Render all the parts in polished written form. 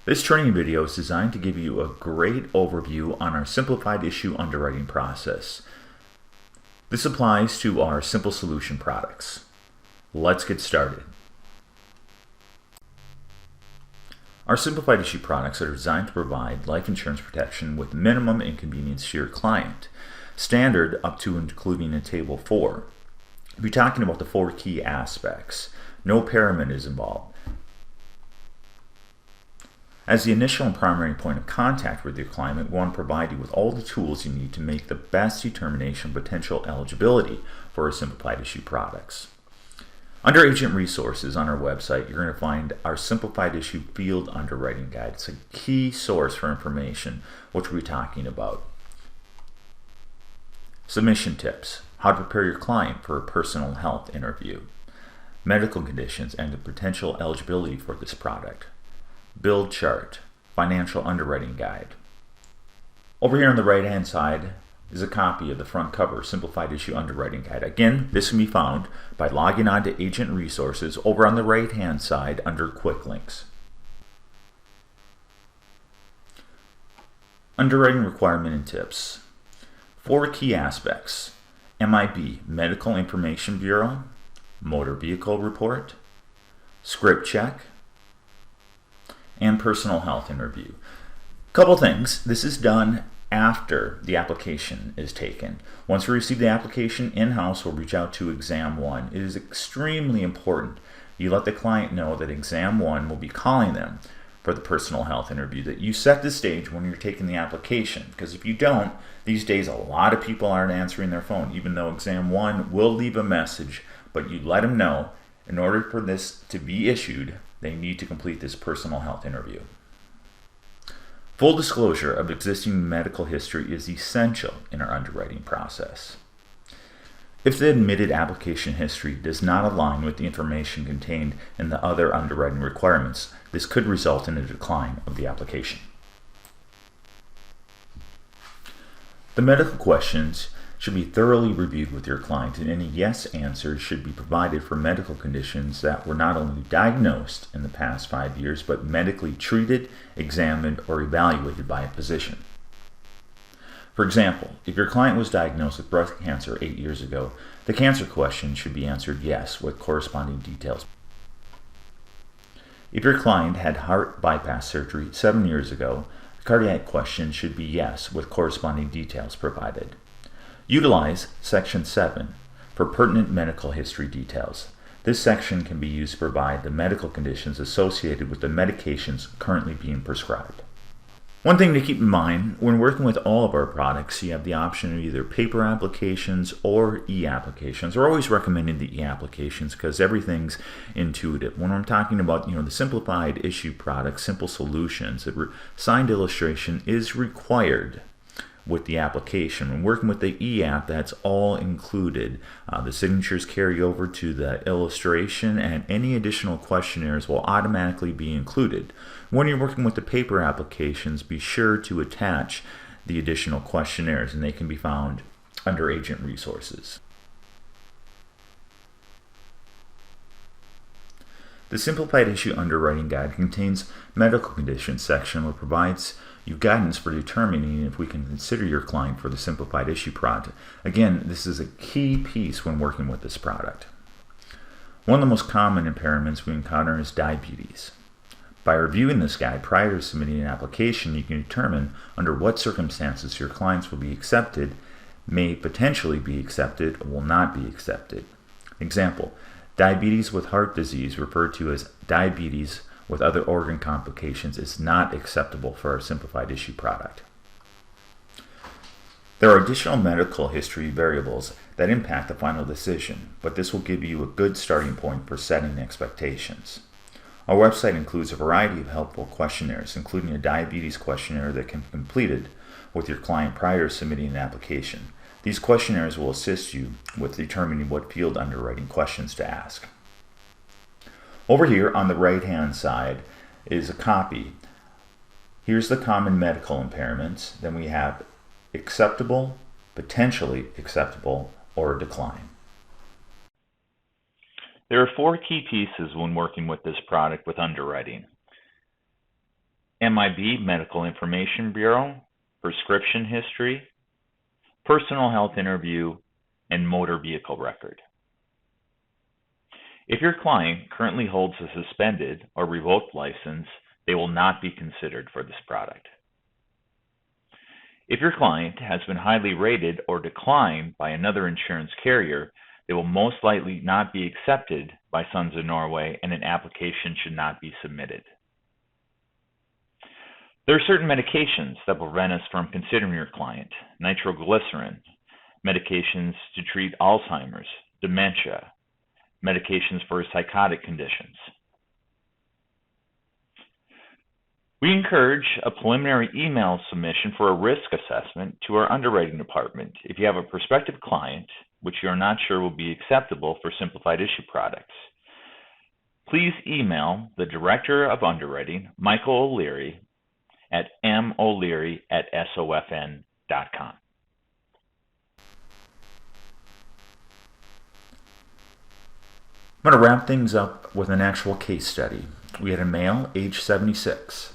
This training video is designed to give you a great overview on our simplified issue underwriting process. This applies to our simple solution products. Let's get started. Our simplified issue products are designed to provide life insurance protection with minimum inconvenience to your client, standard up to including in Table 4. We'll be talking about the 4 key aspects. No pyramid is involved. As the initial and primary point of contact with your client, we want to provide you with all the tools you need to make the best determination of potential eligibility for our simplified issue products. Under Agent Resources on our website, you're going to find our Simplified Issue Field Underwriting Guide. It's a key source for information, which we'll be talking about. Submission tips, how to prepare your client for a personal health interview, medical conditions and the potential eligibility for this product, build chart, financial underwriting guide. Over here on the right hand side is a copy of the front cover Simplified Issue Underwriting Guide. Again, this can be found by logging on to Agent Resources over on the right hand side under Quick Links. Underwriting requirement and tips. 4 key aspects: MIB, Medical Information Bureau, Motor Vehicle Report, Script Check, and personal health interview. Couple things. This is done after the application is taken. Once we receive the application in-house, we'll reach out to Exam 1. It is extremely important you let the client know that Exam 1 will be calling them for the personal health interview, that you set the stage when you're taking the application, because if you don't, these days a lot of people aren't answering their phone, even though Exam 1 will leave a message, but you let them know in order for this to be issued, they need to complete this personal health interview. Full disclosure of existing medical history is essential in our underwriting process. If the admitted application history does not align with the information contained in the other underwriting requirements, this could result in a decline of the application. The medical questions should be thoroughly reviewed with your client, and any yes answers should be provided for medical conditions that were not only diagnosed in the past 5 years, but medically treated, examined, or evaluated by a physician. For example, if your client was diagnosed with breast cancer 8 years ago, the cancer question should be answered yes with corresponding details. If your client had heart bypass surgery 7 years ago, the cardiac question should be yes with corresponding details provided. Utilize Section 7 for pertinent medical history details. This section can be used to provide the medical conditions associated with the medications currently being prescribed. One thing to keep in mind, when working with all of our products, you have the option of either paper applications or e-applications. We're always recommending the e-applications because everything's intuitive. When I'm talking about the simplified issue products, simple solutions, a signed illustration is required with the application. When working with the e-app, that's all included. The signatures carry over to the illustration, and any additional questionnaires will automatically be included. When you're working with the paper applications, be sure to attach the additional questionnaires, and they can be found under Agent Resources. The Simplified Issue Underwriting Guide contains medical conditions section which provides you guidance for determining if we can consider your client for the Simplified Issue product. Again, this is a key piece when working with this product. One of the most common impairments we encounter is diabetes. By reviewing this guide prior to submitting an application, you can determine under what circumstances your clients will be accepted, may potentially be accepted, or will not be accepted. Example: diabetes with heart disease, referred to as diabetes with other organ complications, is not acceptable for our simplified issue product. There are additional medical history variables that impact the final decision, but this will give you a good starting point for setting expectations. Our website includes a variety of helpful questionnaires, including a diabetes questionnaire that can be completed with your client prior to submitting an application. These questionnaires will assist you with determining what field underwriting questions to ask. Over here on the right hand side is a copy. Here's the common medical impairments. Then we have acceptable, potentially acceptable, or decline. There are 4 key pieces when working with this product with underwriting. MIB Medical Information Bureau, prescription history, personal health interview, and motor vehicle record. If your client currently holds a suspended or revoked license, they will not be considered for this product. If your client has been highly rated or declined by another insurance carrier, they will most likely not be accepted by Sons of Norway, and an application should not be submitted. There are certain medications that will prevent us from considering your client: nitroglycerin, medications to treat Alzheimer's, dementia, medications for psychotic conditions. We encourage a preliminary email submission for a risk assessment to our underwriting department if you have a prospective client which you are not sure will be acceptable for simplified issue products. Please email the Director of Underwriting, Michael O'Leary, at moleary@sofn.com. I'm going to wrap things up with an actual case study. We had a male, age 76.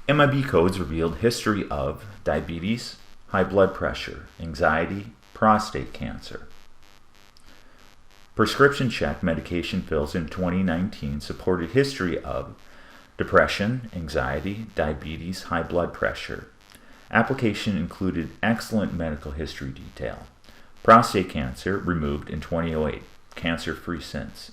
MIB codes revealed history of diabetes, high blood pressure, anxiety, prostate cancer. Prescription check medication fills in 2019 supported history of depression, anxiety, diabetes, high blood pressure. Application included excellent medical history detail. Prostate cancer removed in 2008, cancer-free since.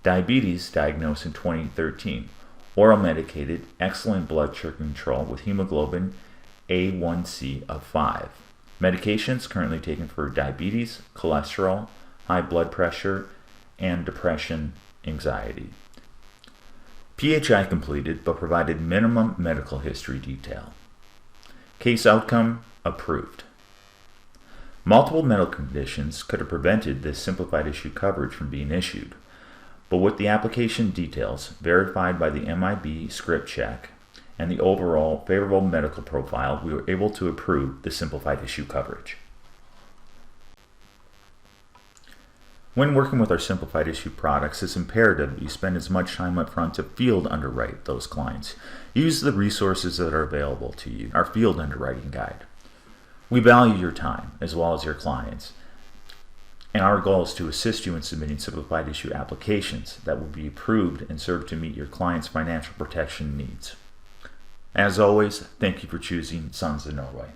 Diabetes diagnosed in 2013, oral medicated, excellent blood sugar control with hemoglobin A1C of 5. Medications currently taken for diabetes, cholesterol, high blood pressure, and depression, anxiety. PHI completed but provided minimum medical history detail. Case outcome approved. Multiple medical conditions could have prevented this simplified issue coverage from being issued, but with the application details verified by the MIB script check and the overall favorable medical profile, we were able to approve the simplified issue coverage. When working with our simplified issue products, it's imperative that you spend as much time up front to field underwrite those clients. Use the resources that are available to you, our field underwriting guide. We value your time as well as your clients, and our goal is to assist you in submitting simplified issue applications that will be approved and serve to meet your client's financial protection needs. As always, thank you for choosing Sons of Norway.